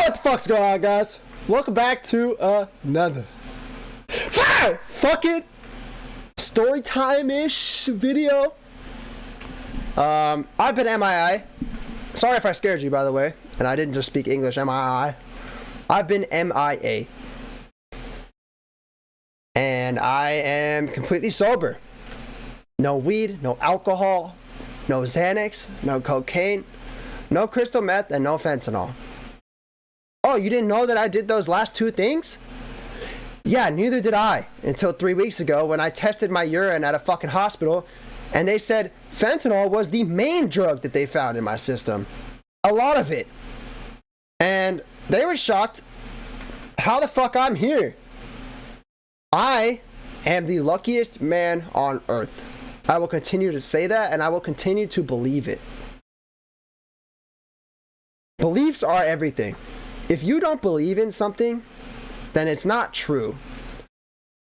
What the fuck's going on, guys? Welcome back to another fucking story time-ish video. I've been MIA. Sorry if I scared you, by the way, and I didn't just speak English. MIA. I've been MIA, and I am completely sober. No weed, no alcohol, no Xanax, no cocaine, no crystal meth, and no fentanyl. Oh, you didn't know that I did those last two things? Yeah, neither did I until 3 weeks ago when I tested my urine at a fucking hospital and they said fentanyl was the main drug that they found in my system. A lot of it. And they were shocked how the fuck I'm here. I am the luckiest man on earth. I will continue to say that and I will continue to believe it. Beliefs are everything. If you don't believe in something, then it's not true.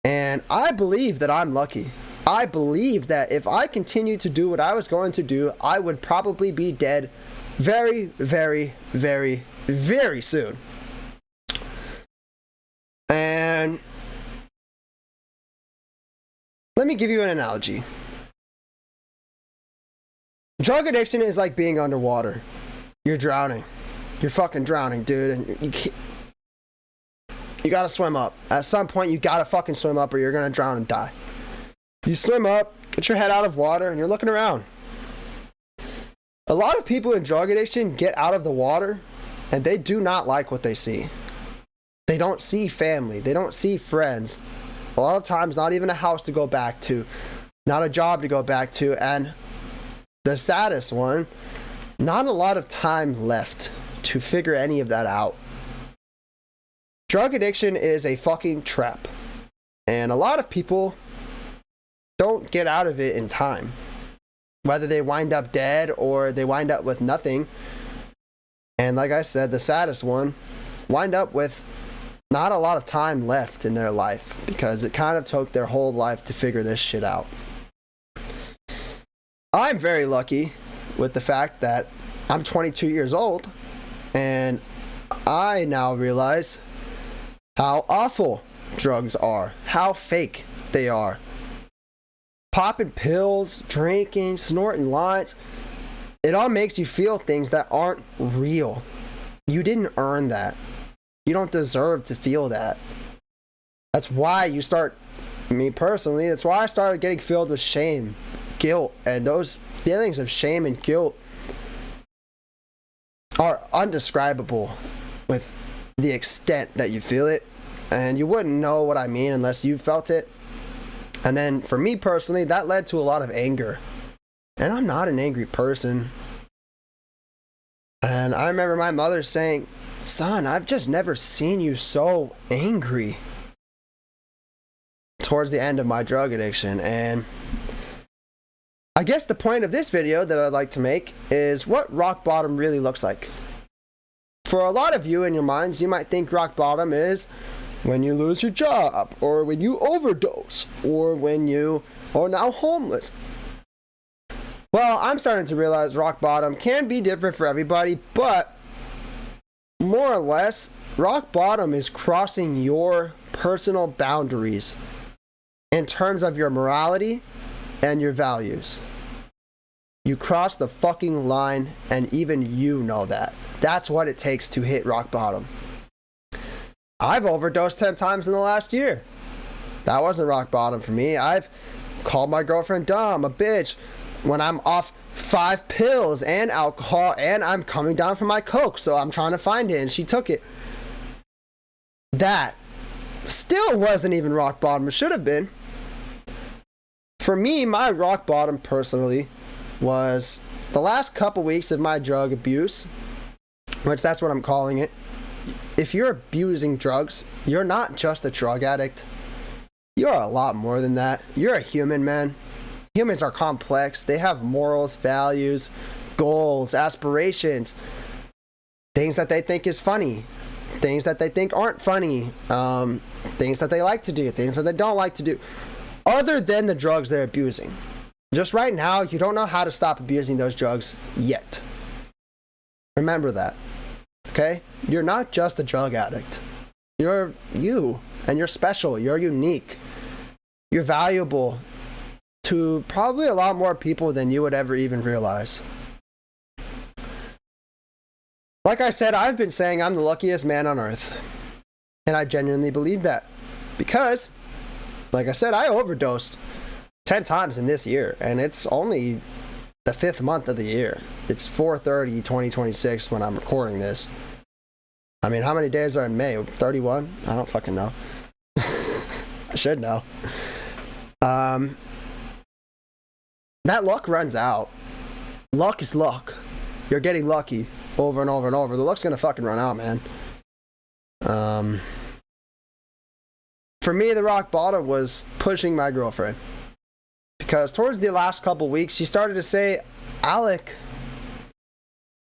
And I believe that I'm lucky. I believe that if I continued to do what I was going to do, I would probably be dead very, very, very, very soon. And let me give you an analogy. Drug addiction is like being underwater. You're drowning. You're fucking drowning, dude, and you gotta swim up. At some point, you gotta fucking swim up or you're gonna drown and die. You swim up, get your head out of water, and you're looking around. A lot of people in drug addiction get out of the water, and they do not like what they see. They don't see family. They don't see friends. A lot of times, not even a house to go back to, not a job to go back to, and the saddest one, not a lot of time left to figure any of that out. Drug addiction is a fucking trap. And a lot of people don't get out of it in time. Whether they wind up dead or they wind up with nothing. And like I said, the saddest one, wind up with not a lot of time left in their life because it kind of took their whole life to figure this shit out. I'm very lucky with the fact that I'm 22 years old and I now realize how awful drugs are, how fake they are. Popping pills, drinking, snorting lines, it all makes you feel things that aren't real. You didn't earn that. You don't deserve to feel that. That's why you start, me personally, that's why I started getting filled with shame, guilt, and those feelings of shame and guilt are undescribable with the extent that you feel it, and you wouldn't know what I mean unless you felt it. And then for me personally, that led to a lot of anger, and I'm not an angry person. And I remember my mother saying, "Son, I've just never seen you so angry," towards the end of my drug addiction. And I guess the point of this video that I'd like to make is what rock bottom really looks like. For a lot of you in your minds, you might think rock bottom is when you lose your job, or when you overdose, or when you are now homeless. Well, I'm starting to realize rock bottom can be different for everybody, but more or less, rock bottom is crossing your personal boundaries in terms of your morality and your values. You cross the fucking line, and even you know that. That's what it takes to hit rock bottom. I've overdosed 10 times in the last year. That wasn't rock bottom for me. I've called my girlfriend dumb, a bitch, when I'm off 5 pills and alcohol, and I'm coming down from my coke, so I'm trying to find it, and she took it. That still wasn't even rock bottom. It should have been. For me, my rock bottom personally was the last couple weeks of my drug abuse, which that's what I'm calling it. If you're abusing drugs, you're not just a drug addict. You're a lot more than that. You're a human, man. Humans are complex. They have morals, values, goals, aspirations, things that they think is funny, things that they think aren't funny, things that they like to do, things that they don't like to do, other than the drugs they're abusing. Just right now, you don't know how to stop abusing those drugs yet. Remember that. okay? You're not just a drug addict. You're you, and you're special. You're unique. You're valuable to probably a lot more people than you would ever even realize. Like I said, I've been saying I'm the luckiest man on earth. And I genuinely believe that. Because, like I said, I overdosed 10 times in this year. And it's only the 5th month of the year. It's 4/30/2026 when I'm recording this. I mean, how many days are in May? 31? I don't fucking know. I should know. That luck runs out. Luck is luck. You're getting lucky over and over and over. The luck's gonna fucking run out, man. For me, the rock bottom was pushing my girlfriend. Because towards the last couple weeks, she started to say, Alec,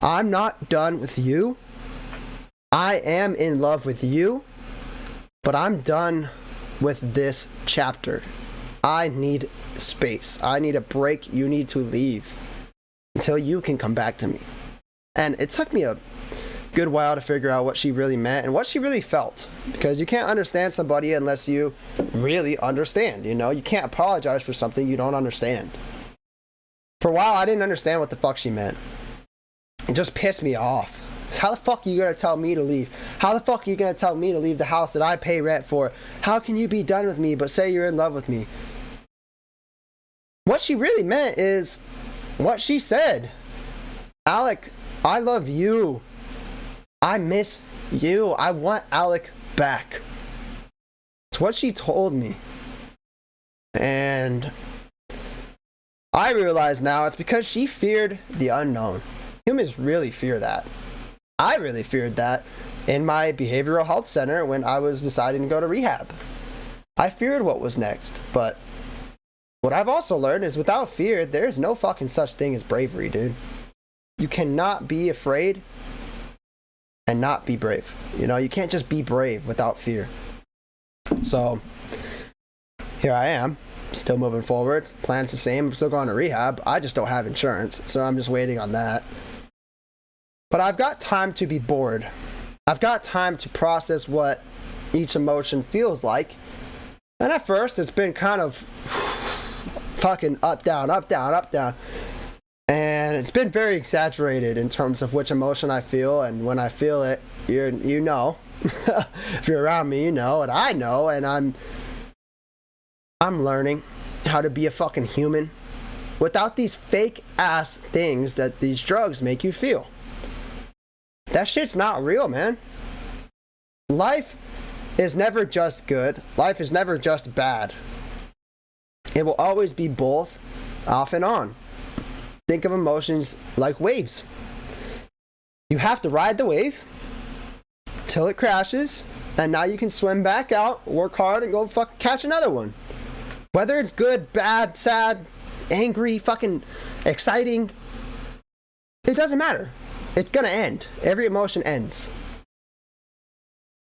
I'm not done with you. I am in love with you, but I'm done with this chapter. I need space. I need a break. You need to leave until you can come back to me. And it took me a good while to figure out what she really meant and what she really felt, because you can't understand somebody unless you really understand. You know, you can't apologize for something you don't understand. For a while, I didn't understand what the fuck she meant. It just pissed me off. How the fuck are you gonna tell me to leave? How the fuck are you gonna tell me to leave the house that I pay rent for? How can you be done with me but say you're in love with me? What she really meant is what she said. Alec, I love you. I miss you. I want Alec back. It's what she told me. And I realize now it's because she feared the unknown. Humans really fear that. I really feared that in my behavioral health center when I was deciding to go to rehab. I feared what was next, but what I've also learned is without fear, there's no fucking such thing as bravery, dude. You cannot be afraid and not be brave. You know, you can't just be brave without fear. So, here I am, still moving forward. Plan's the same, I'm still going to rehab. I just don't have insurance, so I'm just waiting on that. But I've got time to be bored. I've got time to process what each emotion feels like. And at first, it's been kind of fucking up, down, up, down, up, down. And it's been very exaggerated in terms of which emotion I feel. And when I feel it, you know. If you're around me, you know. And I know. And I'm learning how to be a fucking human without these fake ass things that these drugs make you feel. That shit's not real, man. Life is never just good. Life is never just bad. It will always be both, off and on. Think of emotions like waves. You have to ride the wave till it crashes, and now you can swim back out, work hard, and go fucking catch another one. Whether it's good, bad, sad, angry, fucking exciting, it doesn't matter. It's gonna end. Every emotion ends.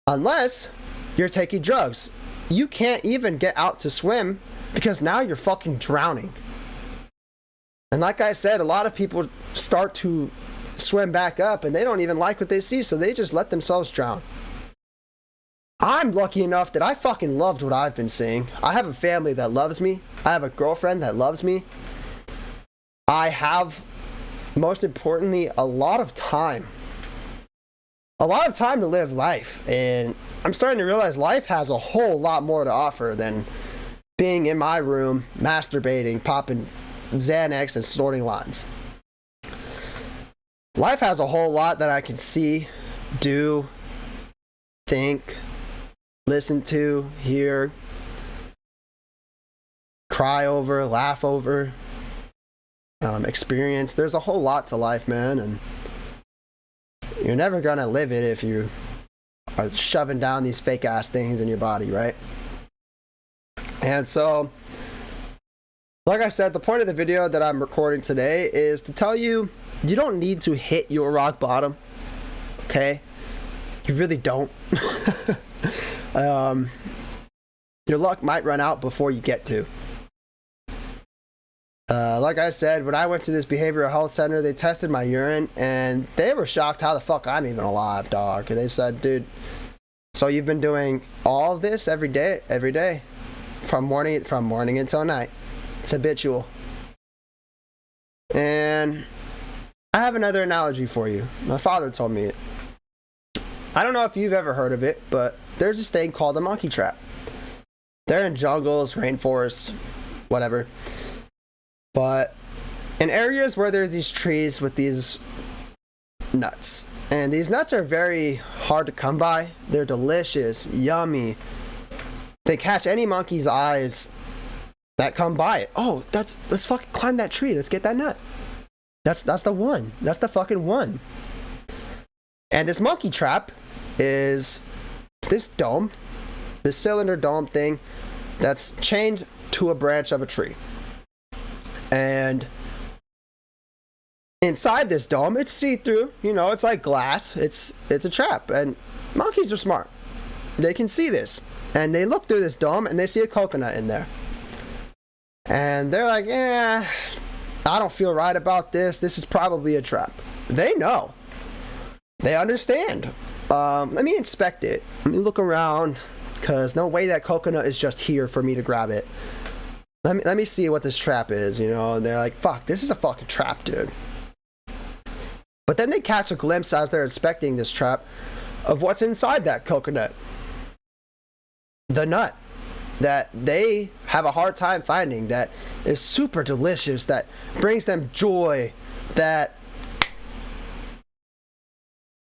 Unless you're taking drugs. You can't even get out to swim because now you're fucking drowning. And like I said, a lot of people start to swim back up and they don't even like what they see, so they just let themselves drown. I'm lucky enough that I fucking loved what I've been seeing. I have a family that loves me. I have a girlfriend that loves me. I have, most importantly, a lot of time to live life. And I'm starting to realize life has a whole lot more to offer than being in my room, masturbating, popping Xanax, and snorting lines. Life has a whole lot that I can see, do, think, listen to, hear, cry over, laugh over, experience. There's a whole lot to life, man, and you're never gonna live it if you are shoving down these fake ass things in your body, right? And so, like I said, the point of the video that I'm recording today is to tell you, you don't need to hit your rock bottom, okay? You really don't. Your luck might run out before you get to. Like I said, when I went to this behavioral health center, they tested my urine, and they were shocked how the fuck I'm even alive, dog. And they said, dude, so you've been doing all of this every day, from morning until night. It's habitual. And I have another analogy for you. My father told me it. I don't know if you've ever heard of it, but there's this thing called a monkey trap. They're in jungles, rainforests, whatever. But in areas where there's these trees with these nuts, and these nuts are very hard to come by. They're delicious, yummy. They catch any monkey's eyes that come by it. Oh, let's fucking climb that tree. Let's get that nut. That's the one. That's the fucking one. And this monkey trap is this dome, this cylinder dome thing that's chained to a branch of a tree. And inside this dome, it's see-through. You know, it's like glass. It's a trap. And monkeys are smart. They can see this. And they look through this dome and they see a coconut in there. And they're like, I don't feel right about this. This is probably a trap. They know. They understand. Let me inspect it. Let me look around, because no way that coconut is just here for me to grab it. Let me see what this trap is, you know. And they're like, fuck, this is a fucking trap, dude. But then they catch a glimpse as they're inspecting this trap of what's inside that coconut. The nut that they have a hard time finding, that is super delicious, that brings them joy, that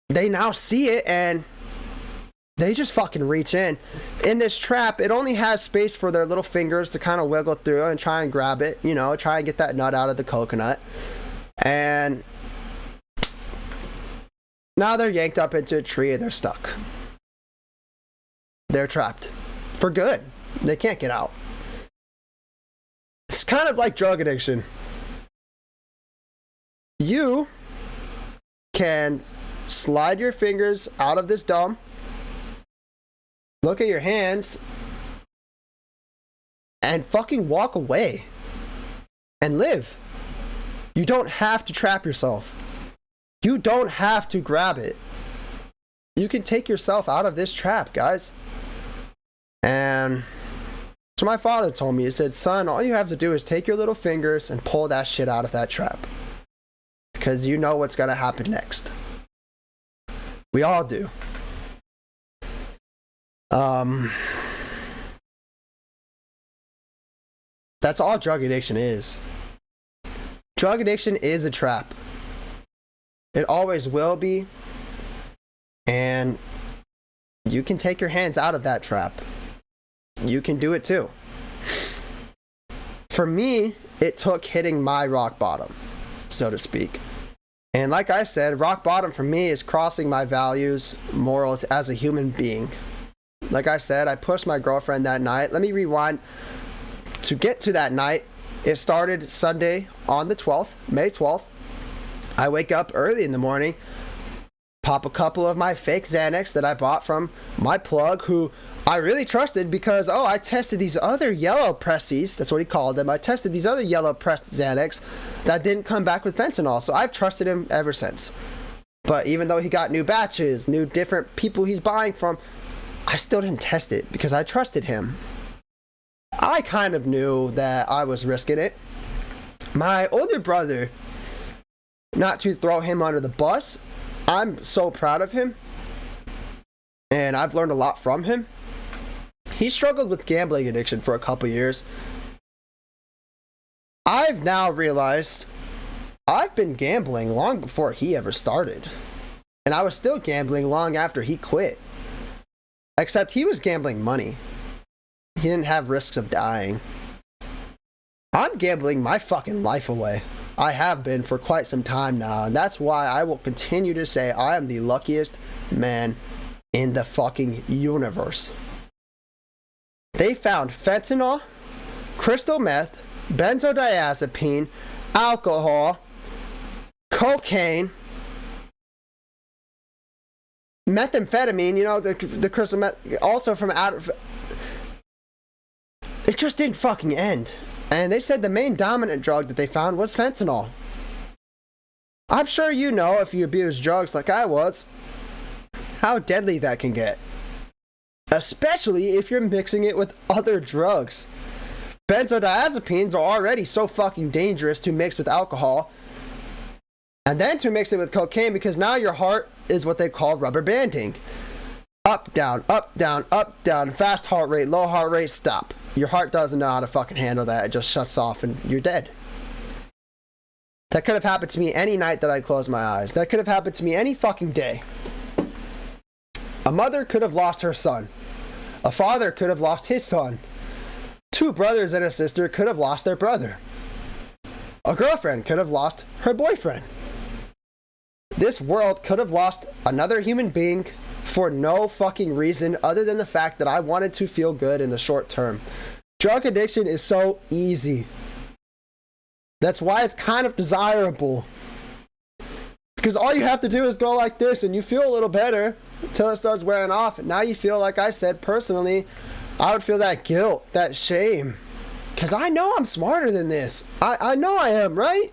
they now see it and they just fucking reach in. In this trap, it only has space for their little fingers to kind of wiggle through and try and grab it, you know, try and get that nut out of the coconut. And now they're yanked up into a tree and they're stuck. They're trapped. For good. They can't get out. It's kind of like drug addiction. You can slide your fingers out of this dome, look at your hands, and fucking walk away and live. You don't have to trap yourself. You don't have to grab it. You can take yourself out of this trap, guys. And so my father told me, he said, son, all you have to do is take your little fingers and pull that shit out of that trap. Because you know what's going to happen next. We all do. That's all drug addiction is. Drug addiction is a trap. It always will be. And you can take your hands out of that trap. You can do it too. For me, it took hitting my rock bottom, so to speak. And like I said, rock bottom for me is crossing my values, morals as a human being. Like I said, I pushed my girlfriend that night. Let me rewind. To get to that night, it started Sunday on the 12th, May 12th. I wake up early in the morning, pop a couple of my fake Xanax that I bought from my plug, who I really trusted because, I tested these other yellow pressies, that's what he called them. I tested these other yellow pressed Xanax that didn't come back with fentanyl, so I've trusted him ever since. But even though he got new batches, new different people he's buying from, I still didn't test it because I trusted him. I kind of knew that I was risking it. My older brother, not to throw him under the bus, I'm so proud of him, and I've learned a lot from him. He struggled with gambling addiction for a couple years. I've now realized I've been gambling long before he ever started. And I was still gambling long after he quit. Except he was gambling money. He didn't have risks of dying. I'm gambling my fucking life away. I have been for quite some time now. And that's why I will continue to say I am the luckiest man in the fucking universe. They found fentanyl, crystal meth, benzodiazepine, alcohol, cocaine, methamphetamine, you know, the crystal meth, also from out of... It just didn't fucking end. And they said the main dominant drug that they found was fentanyl. I'm sure you know, if you abuse drugs like I was, how deadly that can get. Especially if you're mixing it with other drugs. Benzodiazepines are already so fucking dangerous to mix with alcohol. And then to mix it with cocaine, because now your heart is what they call rubber banding. Up, down, fast heart rate, low heart rate, stop. Your heart doesn't know how to fucking handle that. It just shuts off and you're dead. That could have happened to me any night that I closed my eyes. That could have happened to me any fucking day. A mother could have lost her son. A father could have lost his son. Two brothers and a sister could have lost their brother. A girlfriend could have lost her boyfriend. This world could have lost another human being for no fucking reason other than the fact that I wanted to feel good in the short term. Drug addiction is so easy. That's why it's kind of desirable. Because all you have to do is go like this and you feel a little better until it starts wearing off. And now you feel, like I said, personally, I would feel that guilt, that shame. Because I know I'm smarter than this. I know I am, right?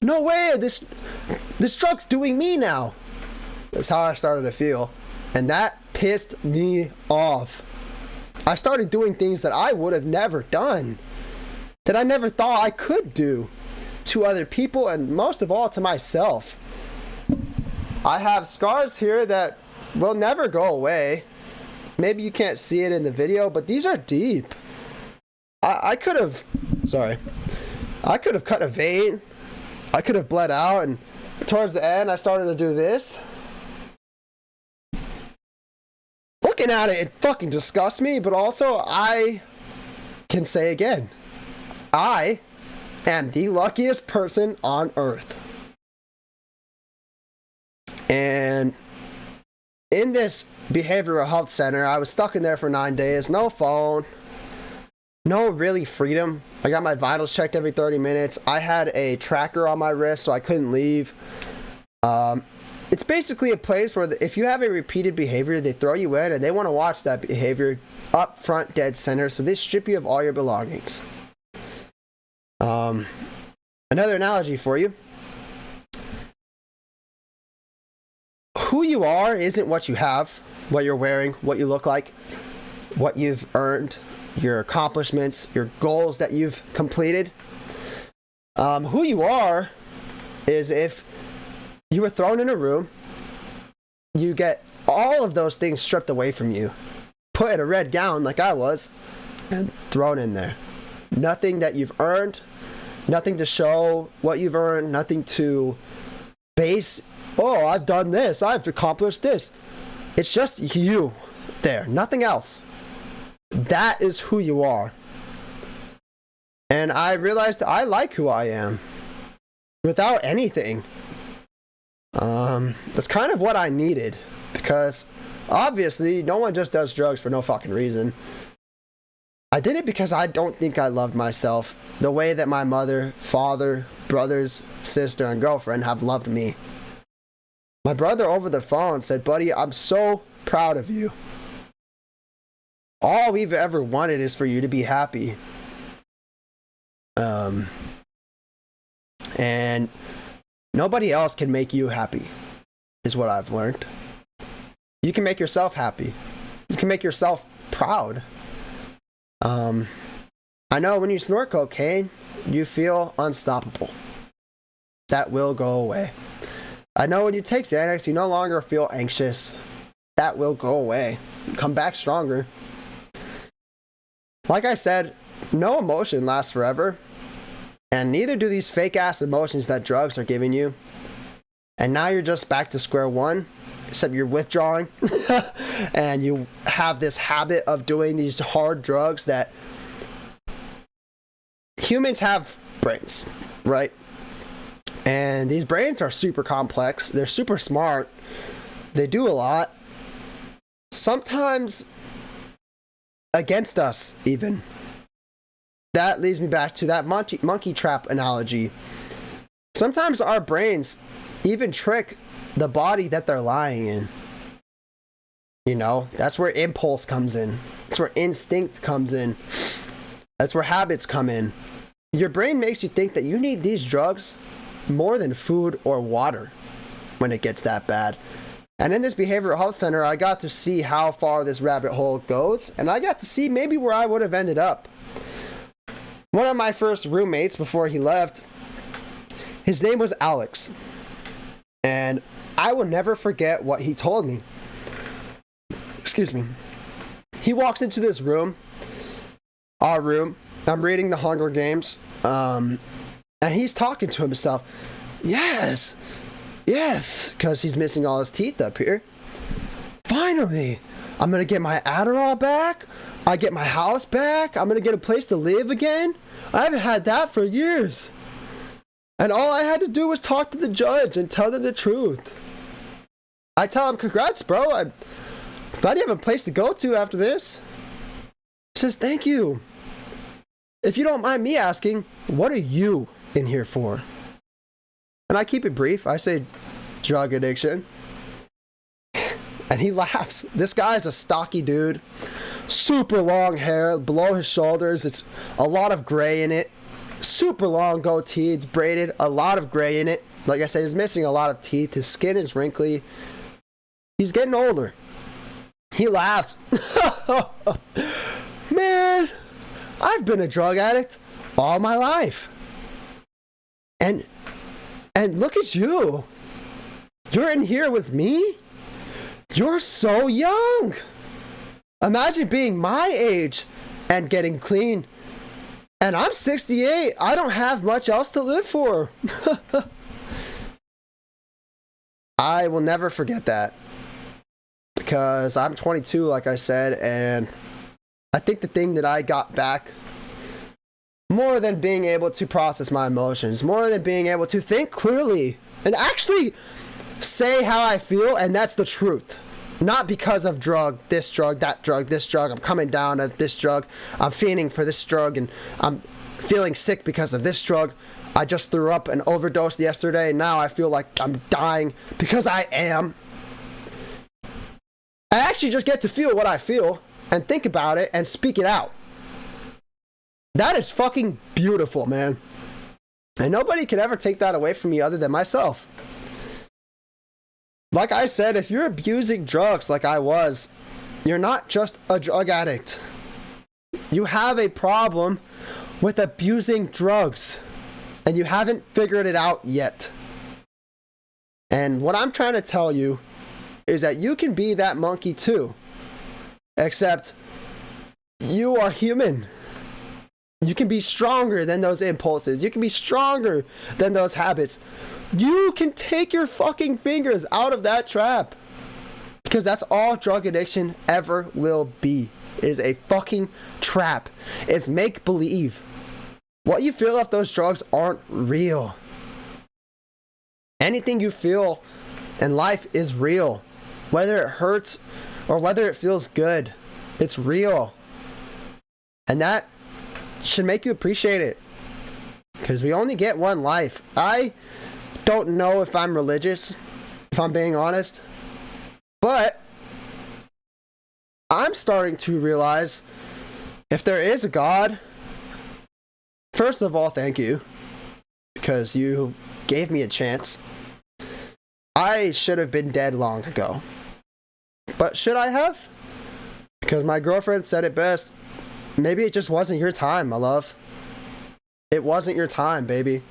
No way, this drug's doing me now. That's how I started to feel. And that pissed me off. I started doing things that I would have never done. That I never thought I could do. To other people and most of all to myself. I have scars here that will never go away. Maybe you can't see it in the video, but these are deep. I could have cut a vein. I could have bled out, and towards the end I started to do this. Looking at it fucking disgusts me, but also I can say again, I am the luckiest person on earth. And in this behavioral health center, I was stuck in there for 9 days. No phone. No really freedom. I got my vitals checked every 30 minutes. I had a tracker on my wrist so I couldn't leave. It's basically a place where if you have a repeated behavior, they throw you in and they want to watch that behavior up front, dead center. So they strip you of all your belongings. Another analogy for you. Who you are isn't what you have, what you're wearing, what you look like, what you've earned, your accomplishments, your goals that you've completed. Who you are is if you were thrown in a room, you get all of those things stripped away from you, put in a red gown like I was, and thrown in there. Nothing that you've earned, nothing to show what you've earned, nothing to base, oh, I've done this, I've accomplished this. It's just you there, nothing else. That is who you are. And I realized I like who I am without anything. That's kind of what I needed, because obviously no one just does drugs for no fucking reason. I did it because I don't think I loved myself the way that my mother, father, brothers, sister, and girlfriend have loved me. My brother over the phone said, buddy, I'm so proud of you. All we've ever wanted is for you to be happy. And nobody else can make you happy, is what I've learned. You can make yourself happy. You can make yourself proud. I know when you snort cocaine, you feel unstoppable. That will go away. I know when you take Xanax, you no longer feel anxious. That will go away. Come back stronger. Like I said, no emotion lasts forever. And neither do these fake ass emotions that drugs are giving you. And now you're just back to square one. Except you're withdrawing. And you have this habit of doing these hard drugs that humans have brains, right? And these brains are super complex. They're super smart. They do a lot. Sometimes against us, even. That leads me back to that monkey trap analogy. Sometimes our brains even trick the body that they're lying in. You know, that's where impulse comes in. That's where instinct comes in. That's where habits come in. Your brain makes you think that you need these drugs more than food or water when it gets that bad. And in this behavioral health center, I got to see how far this rabbit hole goes, and I got to see maybe where I would have ended up. One of my first roommates before he left, his name was Alex. And I will never forget what he told me. Excuse me. He walks into this room, our room. I'm reading The Hunger Games. And he's talking to himself. Yes, because he's missing all his teeth up here. Finally, I'm going to get my Adderall back. I get my house back. I'm going to get a place to live again. I haven't had that for years. And all I had to do was talk to the judge and tell them the truth. I tell him, congrats, bro. I'm glad you have a place to go to after this. He says, thank you. If you don't mind me asking, what are you in here for? And I keep it brief. I say, drug addiction. And he laughs. This guy's a stocky dude. Super long hair below his shoulders. It's a lot of gray in it. Super long goatee. It's braided. A lot of gray in it. Like I said, he's missing a lot of teeth. His skin is wrinkly. He's getting older. He laughs. Man, I've been a drug addict all my life. And look at you. You're in here with me? You're so young. Imagine being my age and getting clean. And I'm 68. I don't have much else to live for. I will never forget that. Because I'm 22, like I said, and I think the thing that I got back, more than being able to process my emotions, more than being able to think clearly and actually say how I feel, and that's the truth. Not because of drug, this drug, that drug, this drug, I'm coming down at this drug, I'm fiending for this drug, and I'm feeling sick because of this drug. I just threw up and overdosed yesterday, and now I feel like I'm dying because I am. I actually just get to feel what I feel and think about it and speak it out. That is fucking beautiful, man. And nobody can ever take that away from me other than myself. Like I said, if you're abusing drugs like I was, you're not just a drug addict. You have a problem with abusing drugs, and you haven't figured it out yet. And what I'm trying to tell you is that you can be that monkey too, except you are human. You can be stronger than those impulses. You can be stronger than those habits. You can take your fucking fingers out of that trap. Because that's all drug addiction ever will be. It is a fucking trap. It's make-believe. What you feel off those drugs aren't real. Anything you feel in life is real. Whether it hurts or whether it feels good, it's real. And that should make you appreciate it. Because we only get one life. I don't know if I'm religious, if I'm being honest. But I'm starting to realize if there is a God, first of all, thank you. Because you gave me a chance. I should have been dead long ago. But should I have? Because my girlfriend said it best. Maybe it just wasn't your time, my love. It wasn't your time, baby.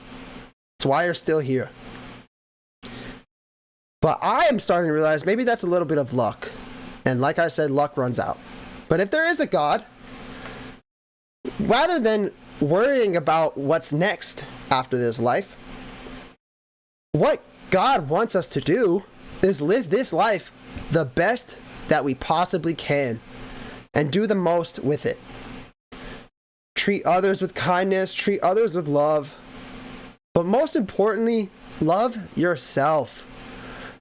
That's why you're still here. But I am starting to realize maybe that's a little bit of luck. And like I said, luck runs out. But if there is a God, rather than worrying about what's next after this life, what God wants us to do is live this life the best that we possibly can and do the most with it. Treat others with kindness, treat others with love, but most importantly, love yourself.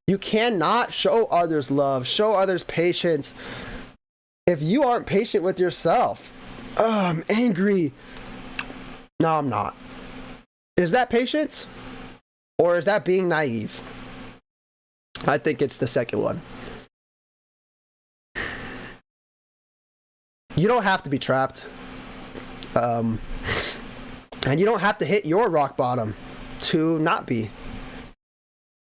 You cannot show others love, show others patience if you aren't patient with yourself. Oh, I'm angry. No, I'm not. Is that patience? Or is that being naive? I think it's the second one. You don't have to be trapped. And you don't have to hit your rock bottom to not be.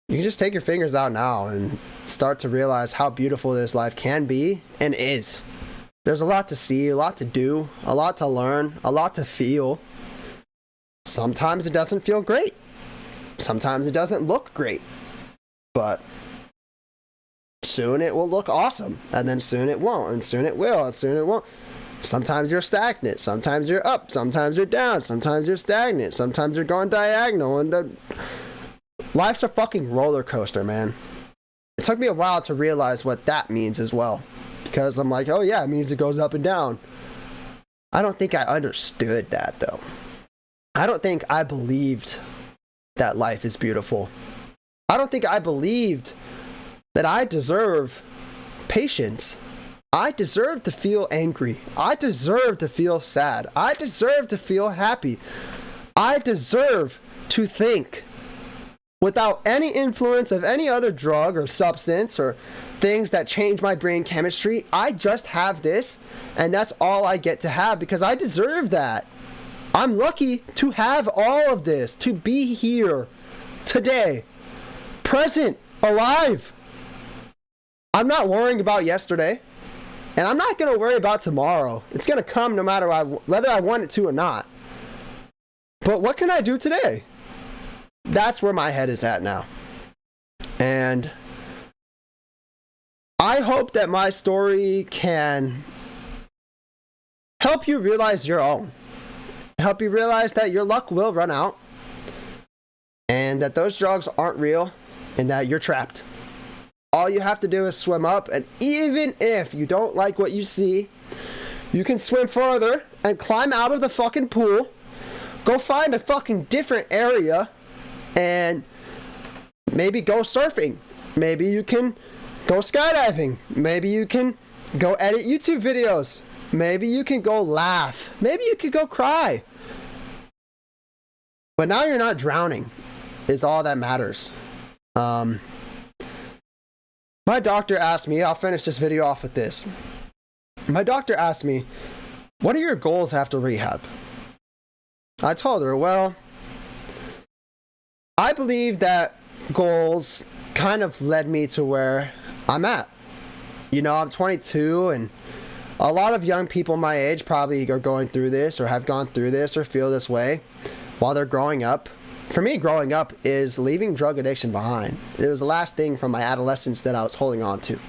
You can just take your fingers out now and start to realize how beautiful this life can be and is. There's a lot to see, a lot to do, a lot to learn, a lot to feel. Sometimes it doesn't feel great. Sometimes it doesn't look great. But soon it will look awesome. And then soon it won't. And soon it will. And soon it won't. Sometimes you're stagnant. Sometimes you're up. Sometimes you're down. Sometimes you're stagnant. Sometimes you're going diagonal. And life's a fucking roller coaster, man. It took me a while to realize what that means as well. Because I'm like, oh yeah, it means it goes up and down. I don't think I understood that, though. I don't think I believed that life is beautiful. I don't think I believed that I deserve patience. I deserve to feel angry. I deserve to feel sad. I deserve to feel happy. I deserve to think without any influence of any other drug or substance or things that change my brain chemistry. I just have this, and that's all I get to have because I deserve that. I'm lucky to have all of this, to be here today, present, alive. I'm not worrying about yesterday, and I'm not going to worry about tomorrow. It's going to come no matter whether I want it to or not. But what can I do today? That's where my head is at now. And I hope that my story can help you realize your own. Help you realize that your luck will run out. And that those drugs aren't real. And that you're trapped. All you have to do is swim up. And even if you don't like what you see, you can swim further and climb out of the fucking pool. Go find a fucking different area. And maybe go surfing. Maybe you can go skydiving. Maybe you can go edit YouTube videos. Maybe you can go laugh. Maybe you could go cry. But now you're not drowning is all that matters. My doctor asked me, I'll finish this video off with this. My doctor asked me, what are your goals after rehab? I told her, well, I believe that goals kind of led me to where I'm at. You know, I'm 22 and a lot of young people my age probably are going through this or have gone through this or feel this way while they're growing up. For me, growing up is leaving drug addiction behind. It was the last thing from my adolescence that I was holding on to.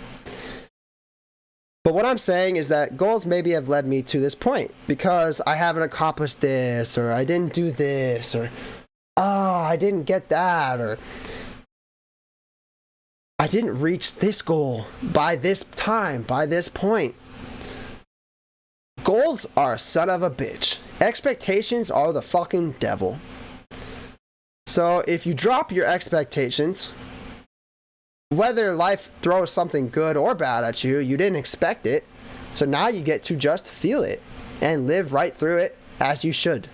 But what I'm saying is that goals maybe have led me to this point because I haven't accomplished this or I didn't do this or I didn't get that or I didn't reach this goal by this time, by this point. Goals are a son of a bitch. Expectations are the fucking devil. So if you drop your expectations, whether life throws something good or bad at you, you didn't expect it. So now you get to just feel it and live right through it as you should.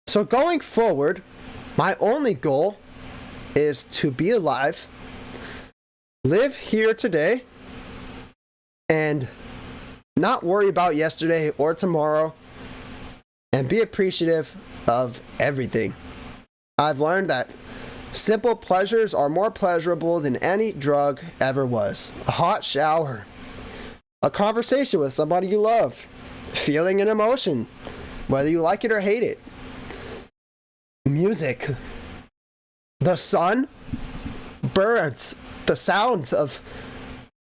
So going forward, my only goal is to be alive, live here today, and not worry about yesterday or tomorrow, and be appreciative of everything. I've learned that simple pleasures are more pleasurable than any drug ever was. A hot shower, a conversation with somebody you love, feeling an emotion, whether you like it or hate it, music, the sun, birds, the sounds of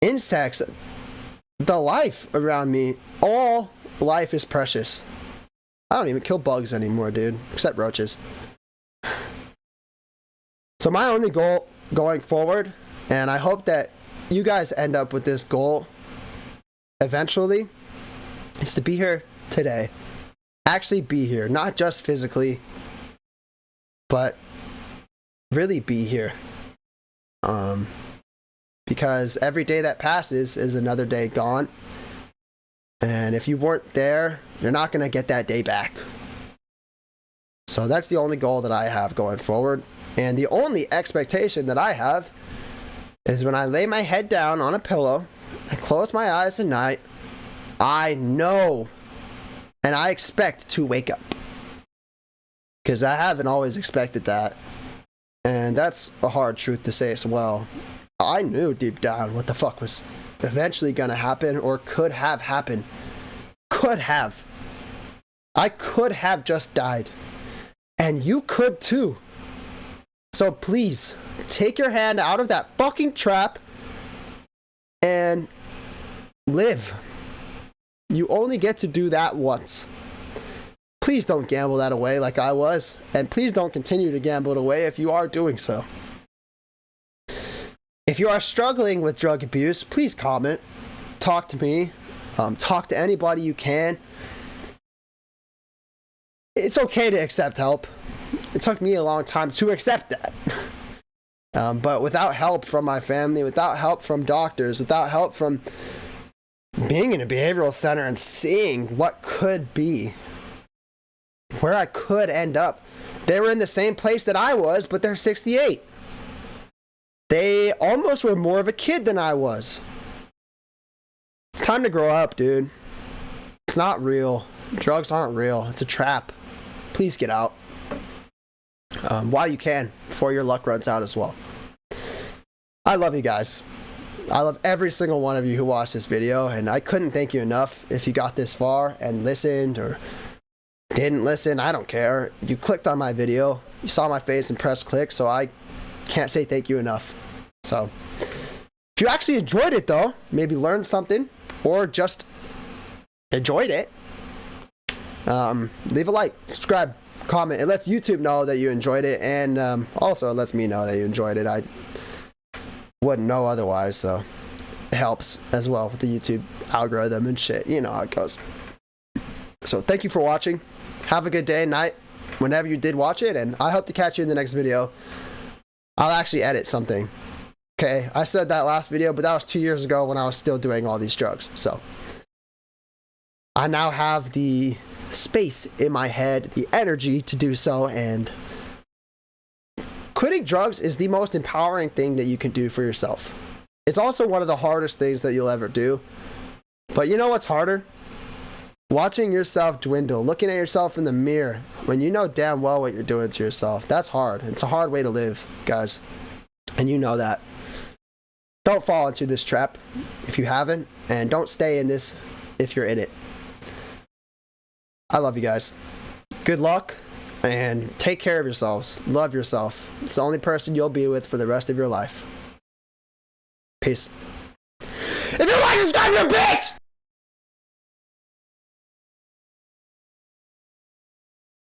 insects, the life around me. All life is precious. I don't even kill bugs anymore, dude, except roaches. So my only goal going forward, and I hope that you guys end up with this goal eventually, is to be here today. Actually be here, not just physically, but really be here. Because every day that passes is another day gone. And if you weren't there, you're not going to get that day back. So that's the only goal that I have going forward. And the only expectation that I have is when I lay my head down on a pillow and close my eyes at night, I know And I expect to wake up. Because I haven't always expected that. And that's a hard truth to say as well. I knew deep down what the fuck was eventually going to happen or could have happened. Could have. I could have just died. And you could too. So please, take your hand out of that fucking trap and live. You only get to do that once. Please don't gamble that away like I was. And please don't continue to gamble it away if you are doing so. If you are struggling with drug abuse, please comment. Talk to me. Talk to anybody you can. It's okay to accept help. It took me a long time to accept that. But without help from my family, without help from doctors, without help from being in a behavioral center and seeing what could be, where I could end up. They were in the same place that I was, but they're 68. They almost were more of a kid than I was. It's time to grow up, dude. It's not real. Drugs aren't real. It's a trap. Please get out. While you can, before your luck runs out as well. I love you guys. I love every single one of you who watched this video, and I couldn't thank you enough if you got this far and listened or didn't listen. I don't care. You clicked on my video, you saw my face and pressed click, so I can't say thank you enough. So if you actually enjoyed it though, maybe learned something or just enjoyed it, leave a like, subscribe, comment. It lets YouTube know that you enjoyed it, and also it lets me know that you enjoyed it. I wouldn't know otherwise, so it helps as well with the YouTube algorithm and shit. You know how it goes. So thank you for watching. Have a good day, night, whenever you did watch it, and I hope to catch you in the next video. I'll actually edit something. Okay, I said that last video, but that was 2 years ago when I was still doing all these drugs. So I now have the space in my head, the energy to do so, and quitting drugs is the most empowering thing that you can do for yourself. It's also one of the hardest things that you'll ever do. But you know what's harder? Watching yourself dwindle, looking at yourself in the mirror when you know damn well what you're doing to yourself. That's hard. It's a hard way to live, guys. And you know that. Don't fall into this trap if you haven't, and don't stay in this if you're in it. I love you guys. Good luck, and take care of yourselves. Love yourself. It's the only person you'll be with for the rest of your life. Peace. If you like, subscribe, you bitch!